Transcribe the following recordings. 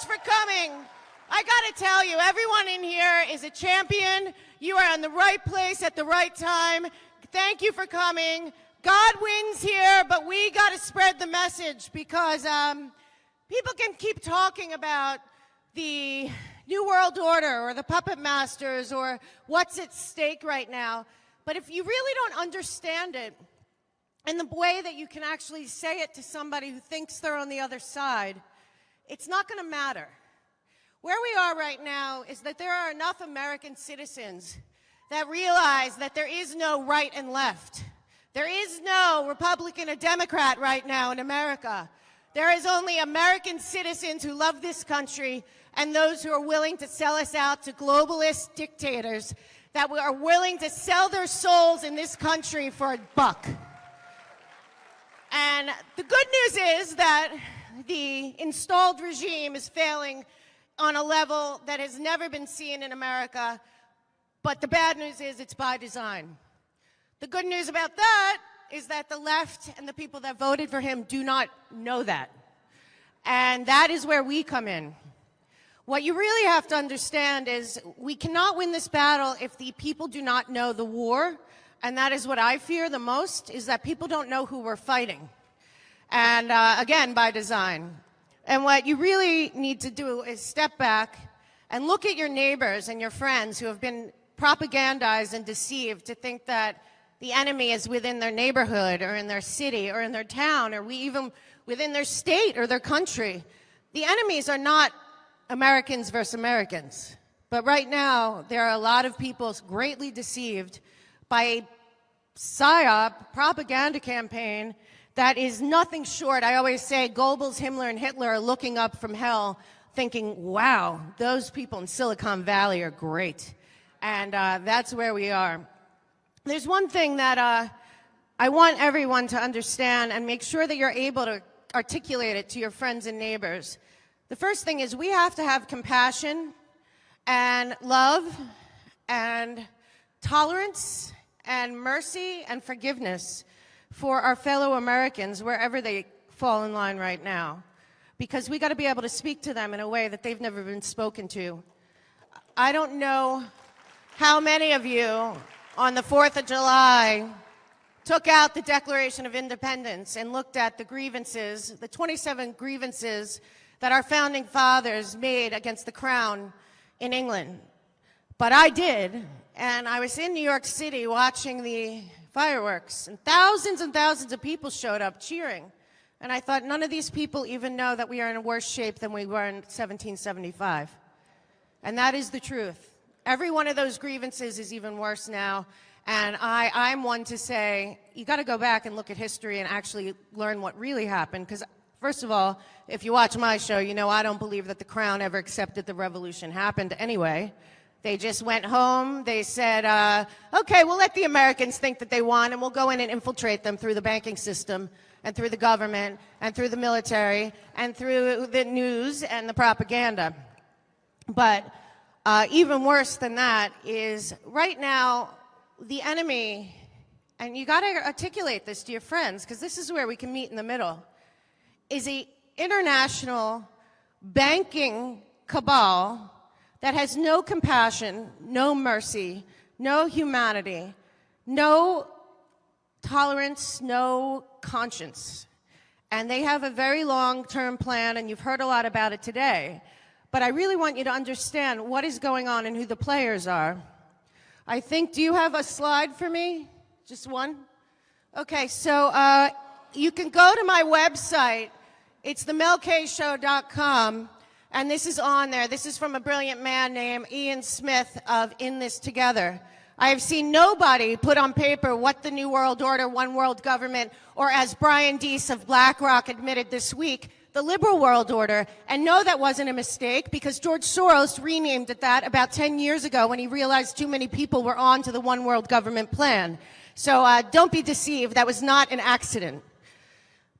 much for coming. I gotta tell you, everyone in here is a champion. You are in the right place at the right time. Thank you for coming. God wins here, but we gotta spread the message because people can keep talking about the New World Order or the puppet masters or what's at stake right now. But if you really don't understand it in the way that you can actually say it to somebody who thinks they're on the other side, it's not going to matter. Where we are right now is that there are enough American citizens that realize that there is no right and left. There is no Republican or Democrat right now in America. There is only American citizens who love this country and those who are willing to sell us out to globalist dictators that are willing to sell their souls in this country for a buck. And the good news is that the installed regime is failing on a level that has never been seen in America, but the bad news is it's by design. The good news about that is that the left and the people that voted for him do not know that. And that is where we come in. What you really have to understand is we cannot win this battle if the people do not know the war, and that is what I fear the most, is that people don't know who we're fighting. And again, by design. And what you really need to do is step back and look at your neighbors and your friends who have been propagandized and deceived to think that the enemy is within their neighborhood or in their city or in their town or even within their state or their country. The enemies are not Americans versus Americans. But right now, there are a lot of people greatly deceived by a PSYOP propaganda campaign that is nothing short. I always say Goebbels, Himmler, and Hitler are looking up from hell thinking, wow, those people in Silicon Valley are great. And that's where we are. There's one thing that I want everyone to understand and make sure that you're able to articulate it to your friends and neighbors. The first thing is we have to have compassion and love and tolerance and mercy and forgiveness for our fellow Americans wherever they fall in line right now, because we got to be able to speak to them in a way that they've never been spoken to. I don't know how many of you on the 4th of July took out the Declaration of Independence and looked at the grievances, the 27 grievances that our founding fathers made against the crown in England. But I did, and I was in New York City watching the fireworks, and thousands of people showed up cheering. And I thought, none of these people even know that we are in worse shape than we were in 1775. And that is the truth. Every one of those grievances is even worse now. And I'm one to say, you got to go back and look at history and actually learn what really happened. Because first of all, if you watch my show, you know I don't believe that the crown ever accepted the revolution happened anyway. They just went home. They said, okay, we'll let the Americans think that they won, and we'll go in and infiltrate them through the banking system and through the government and through the military and through the news and the propaganda. But even worse than that is right now the enemy, and you got to articulate this to your friends because this is where we can meet in the middle, is an international banking cabal that has no compassion, no mercy, no humanity, no tolerance, no conscience. And they have a very long-term plan, and you've heard a lot about it today. But I really want you to understand what is going on and who the players are. I think, do you have a slide for me? Just one? Okay, so you can go to my website. It's themelkshow.com. And this is on there. This is from a brilliant man named Ian Smith of In This Together. I have seen nobody put on paper what the New World Order, one world government, or as Brian Deese of BlackRock admitted this week, the liberal world order. And no, that wasn't a mistake because George Soros renamed it that about 10 years ago when he realized too many people were on to the one world government plan. So don't be deceived. That was not an accident.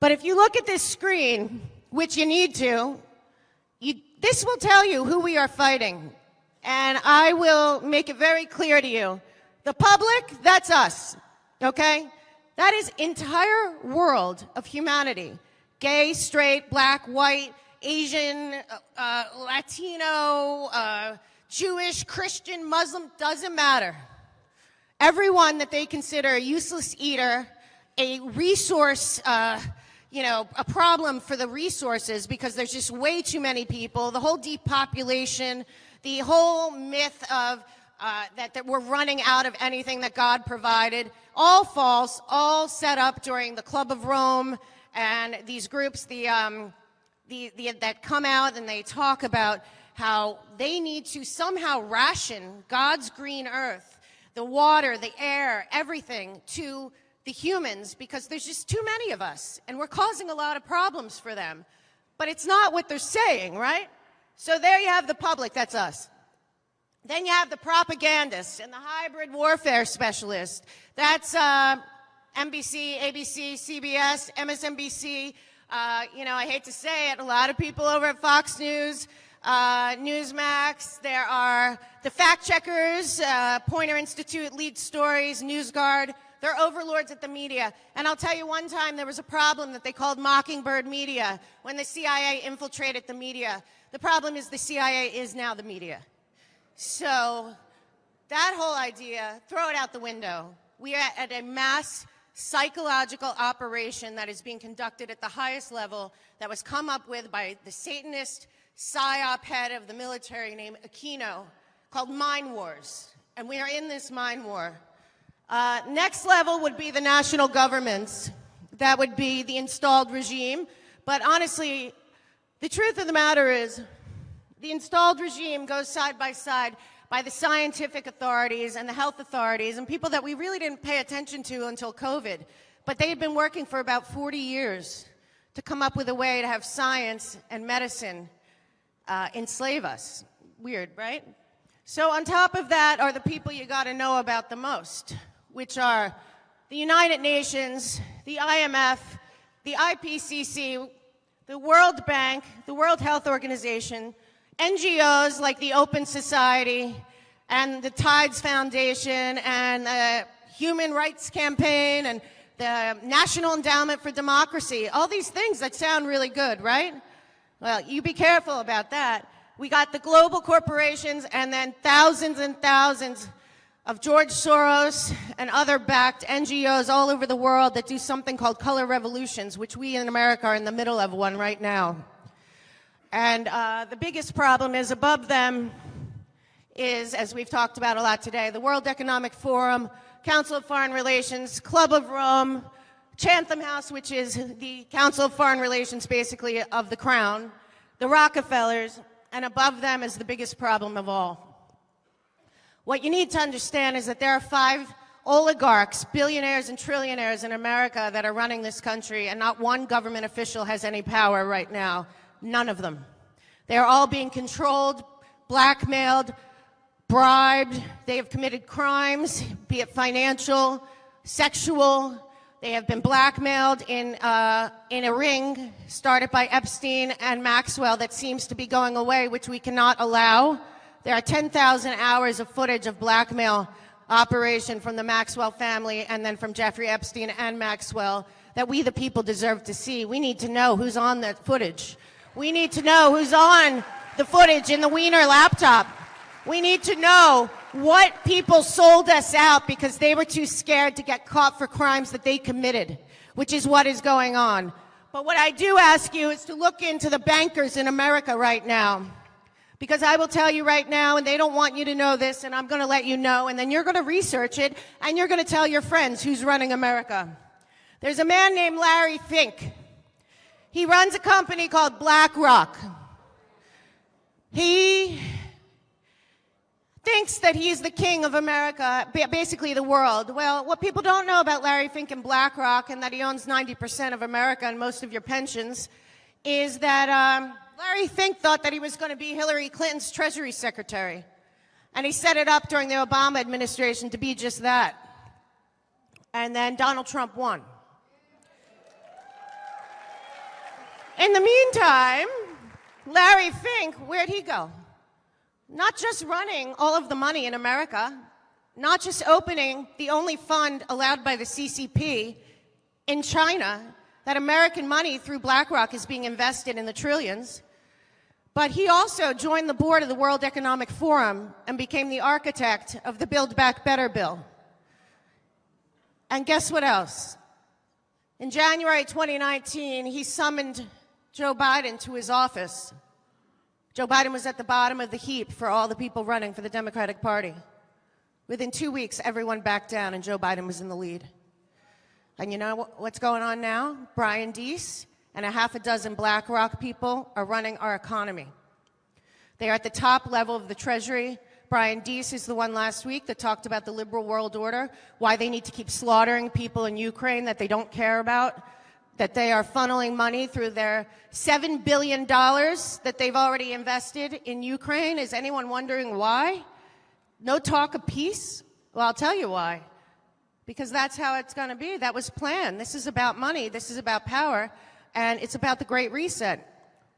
But if you look at this screen, which you need to, this will tell you who we are fighting. And I will make it very clear to you. The public, that's us, okay? That is entire world of humanity. Gay, straight, black, white, Asian, Latino, Jewish, Christian, Muslim, doesn't matter. Everyone that they consider a useless eater, a resource, a problem for the resources because there's just way too many people, the whole depopulation, the whole myth of that we're running out of anything that God provided, all false, all set up during the Club of Rome and these groups that come out and they talk about how they need to somehow ration God's green earth, the water, the air, everything to the humans because there's just too many of us and we're causing a lot of problems for them. But it's not what they're saying, right? So there you have the public, that's us. Then you have the propagandists and the hybrid warfare specialists. That's NBC, ABC, CBS, MSNBC. I hate to say it, a lot of people over at Fox News, Newsmax. There are the fact checkers, Poynter Institute, Lead Stories, NewsGuard. They're overlords at the media. And I'll tell you, one time there was a problem that they called Mockingbird Media when the CIA infiltrated the media. The problem is the CIA is now the media. So that whole idea, throw it out the window. We are at a mass psychological operation that is being conducted at the highest level that was come up with by the Satanist psyop head of the military named Aquino, called Mind Wars. And we are in this mind war. Next level would be the national governments. That would be the installed regime. But honestly, the truth of the matter is, the installed regime goes side by side by the scientific authorities and the health authorities and people that we really didn't pay attention to until COVID. But they had been working for about 40 years to come up with a way to have science and medicine enslave us. Weird, right? So on top of that are the people you got to know about the most, which are the United Nations, the IMF, the IPCC, the World Bank, the World Health Organization, NGOs like the Open Society and the Tides Foundation and the Human Rights Campaign and the National Endowment for Democracy, all these things that sound really good, right? Well, you be careful about that. We got the global corporations and then thousands and thousands of George Soros and other backed NGOs all over the world that do something called color revolutions, which we in America are in the middle of one right now. And the biggest problem is above them is, as we've talked about a lot today, the World Economic Forum, Council of Foreign Relations, Club of Rome, Chatham House, which is the Council of Foreign Relations, basically, of the Crown, the Rockefellers, and above them is the biggest problem of all. What you need to understand is that there are 5 oligarchs, billionaires and trillionaires in America that are running this country, and not one government official has any power right now. None of them. They're all being controlled, blackmailed, bribed. They have committed crimes, be it financial, sexual. They have been blackmailed in a ring started by Epstein and Maxwell that seems to be going away, which we cannot allow. There are 10,000 hours of footage of blackmail operation from the Maxwell family and then from Jeffrey Epstein and Maxwell that we the people deserve to see. We need to know who's on that footage. We need to know who's on the footage in the Wiener laptop. We need to know what people sold us out because they were too scared to get caught for crimes that they committed, which is what is going on. But what I do ask you is to look into the bankers in America right now. Because I will tell you right now, and they don't want you to know this, and I'm going to let you know, and then you're going to research it, and you're going to tell your friends who's running America. There's a man named Larry Fink. He runs a company called BlackRock. He thinks that he's the king of America, basically the world. Well, what people don't know about Larry Fink and BlackRock, and that he owns 90% of America and most of your pensions, is that Larry Fink thought that he was going to be Hillary Clinton's Treasury Secretary. And he set it up during the Obama administration to be just that. And then Donald Trump won. In the meantime, Larry Fink, where'd he go? Not just running all of the money in America, not just opening the only fund allowed by the CCP in China, that American money through BlackRock is being invested in the trillions. But he also joined the board of the World Economic Forum and became the architect of the Build Back Better bill. And guess what else? In January 2019, he summoned Joe Biden to his office. Joe Biden was at the bottom of the heap for all the people running for the Democratic Party. Within 2 weeks, everyone backed down and Joe Biden was in the lead. And you know what's going on now? Brian Deese and a half a dozen BlackRock people are running our economy. They are at the top level of the Treasury. Brian Deese is the one last week that talked about the liberal world order, why they need to keep slaughtering people in Ukraine that they don't care about, that they are funneling money through their $7 billion that they've already invested in Ukraine. Is anyone wondering why? No talk of peace? Well, I'll tell you why. Because that's how it's going to be. That was planned. This is about money. This is about power. And it's about the Great Reset.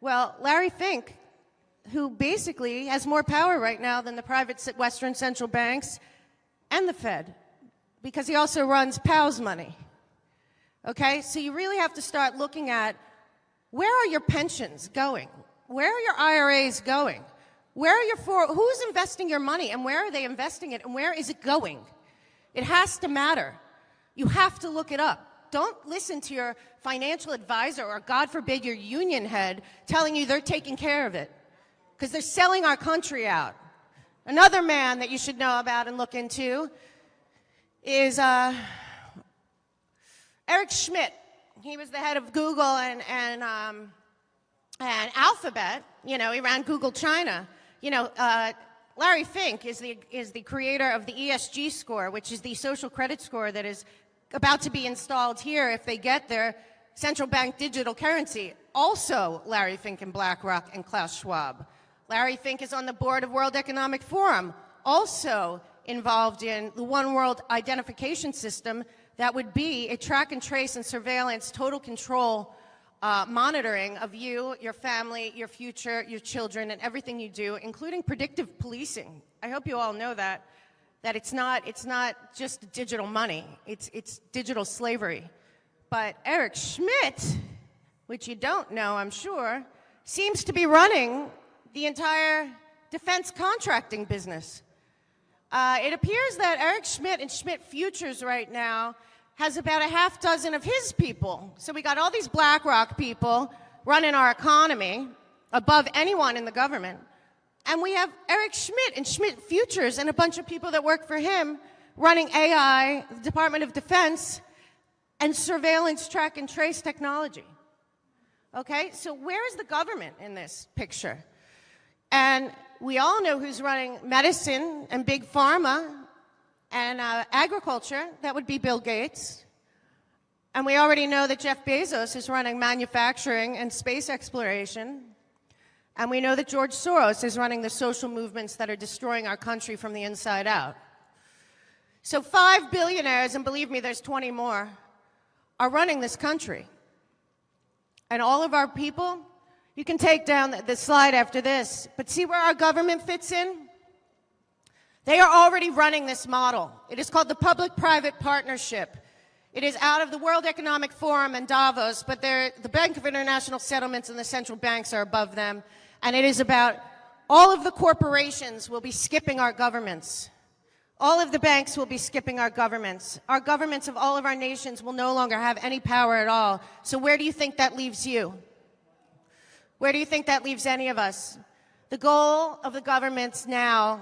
Well, Larry Fink, who basically has more power right now than the private Western central banks and the Fed, because he also runs POW's money. Okay? So you really have to start looking at, where are your pensions going? Where are your IRAs going? Where are who's investing your money, and where are they investing it, and where is it going? It has to matter. You have to look it up. Don't listen to your financial advisor or, God forbid, your union head telling you they're taking care of it, because they're selling our country out. Another man that you should know about and look into is Eric Schmidt. He was the head of Google and Alphabet. You know, he ran Google China. You know, Larry Fink is the creator of the ESG score, which is the social credit score that is about to be installed here if they get their central bank digital currency. Also, Larry Fink and BlackRock and Klaus Schwab. Larry Fink is on the board of World Economic Forum, also involved in the One World Identification System that would be a track and trace and surveillance, total control monitoring of you, your family, your future, your children, and everything you do, including predictive policing. I hope you all know that it's not just digital money, it's digital slavery. But Eric Schmidt, which you don't know, I'm sure, seems to be running the entire defense contracting business. It appears that Eric Schmidt and Schmidt Futures right now has about a half dozen of his people. So we got all these BlackRock people running our economy above anyone in the government. And we have Eric Schmidt and Schmidt Futures and a bunch of people that work for him running AI, the Department of Defense, and surveillance track and trace technology. Okay, so where is the government in this picture? And we all know who's running medicine and big pharma and agriculture. That would be Bill Gates. And we already know that Jeff Bezos is running manufacturing and space exploration. And we know that George Soros is running the social movements that are destroying our country from the inside out. So 5 billionaires, and believe me, there's 20 more, are running this country. And all of our people, you can take down the slide after this, but see where our government fits in? They are already running this model. It is called the public-private partnership. It is out of the World Economic Forum and Davos, but the Bank of International Settlements and the central banks are above them. And it is about all of the corporations will be skipping our governments. All of the banks will be skipping our governments. Our governments of all of our nations will no longer have any power at all. So where do you think that leaves you? Where do you think that leaves any of us? The goal of the governments now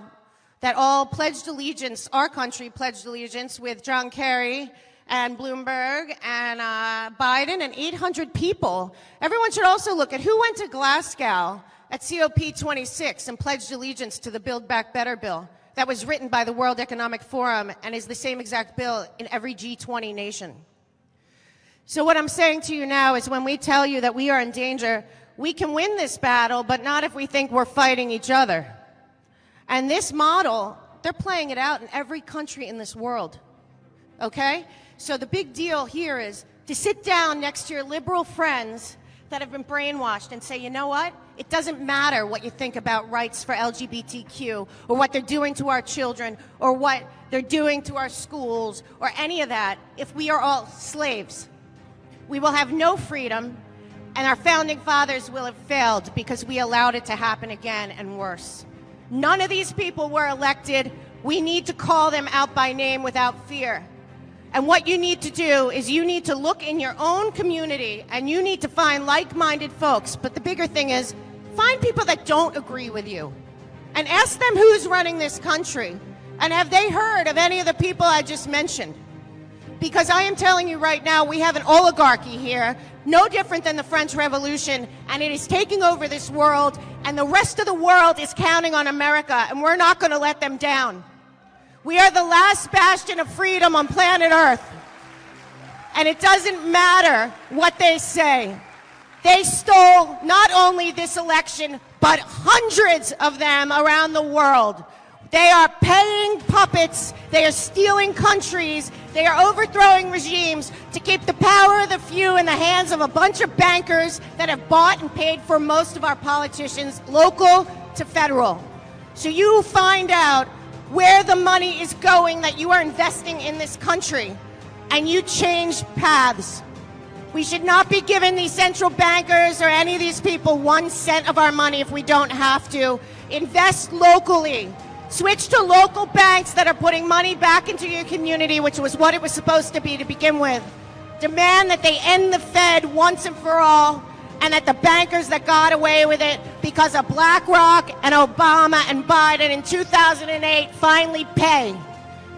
that all pledged allegiance, our country pledged allegiance with John Kerry and Bloomberg and Biden and 800 people. Everyone should also look at who went to Glasgow at COP26 and pledged allegiance to the Build Back Better bill that was written by the World Economic Forum and is the same exact bill in every G20 nation. So what I'm saying to you now is when we tell you that we are in danger, we can win this battle, but not if we think we're fighting each other. And this model, they're playing it out in every country in this world, okay? So the big deal here is to sit down next to your liberal friends that have been brainwashed and say, you know what? It doesn't matter what you think about rights for LGBTQ or what they're doing to our children or what they're doing to our schools or any of that if we are all slaves. We will have no freedom And our founding fathers will have failed because we allowed it to happen again and worse. None of these people were elected. We need to call them out by name without fear. And what you need to do is you need to look in your own community and you need to find like-minded folks. But the bigger thing is, find people that don't agree with you and ask them who's running this country. And have they heard of any of the people I just mentioned? Because I am telling you right now, we have an oligarchy here, no different than the French Revolution, and it is taking over this world, and the rest of the world is counting on America, and we're not going to let them down. We are the last bastion of freedom on planet Earth. And it doesn't matter what they say. They stole not only this election, but hundreds of them around the world. They are paying puppets. They are stealing countries. They are overthrowing regimes to keep the power of the few in the hands of a bunch of bankers that have bought and paid for most of our politicians, local to federal. So you find out where the money is going that you are investing in this country, and you change paths. We should not be giving these central bankers or any of these people 1 cent of our money if we don't have to. Invest locally. Switch to local banks that are putting money back into your community, which was what it was supposed to be to begin with. Demand that they end the Fed once and for all, and that the bankers that got away with it because of BlackRock and Obama and Biden in 2008 finally pay.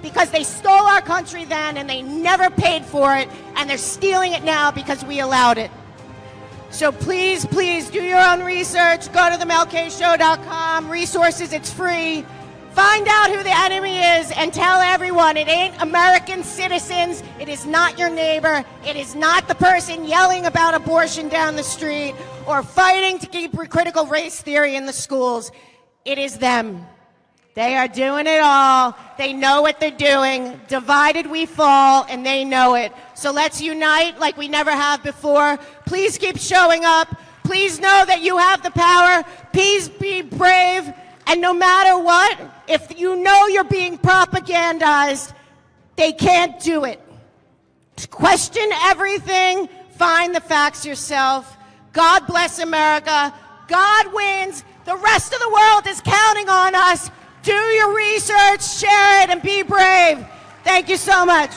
Because they stole our country then and they never paid for it, and they're stealing it now because we allowed it. So please, please do your own research. Go to themelkshow.com. Resources, it's free. Find out who the enemy is and tell everyone it ain't American citizens. It is not your neighbor. It is not the person yelling about abortion down the street or fighting to keep critical race theory in the schools. It is them. They are doing it all. They know what they're doing. Divided we fall, and they know it. So let's unite like we never have before. Please keep showing up. Please know that you have the power. Please be brave. And no matter what, if you know you're being propagandized, they can't do it. Question everything. Find the facts yourself. God bless America. God wins. The rest of the world is counting on us. Do your research, share it, and be brave. Thank you so much.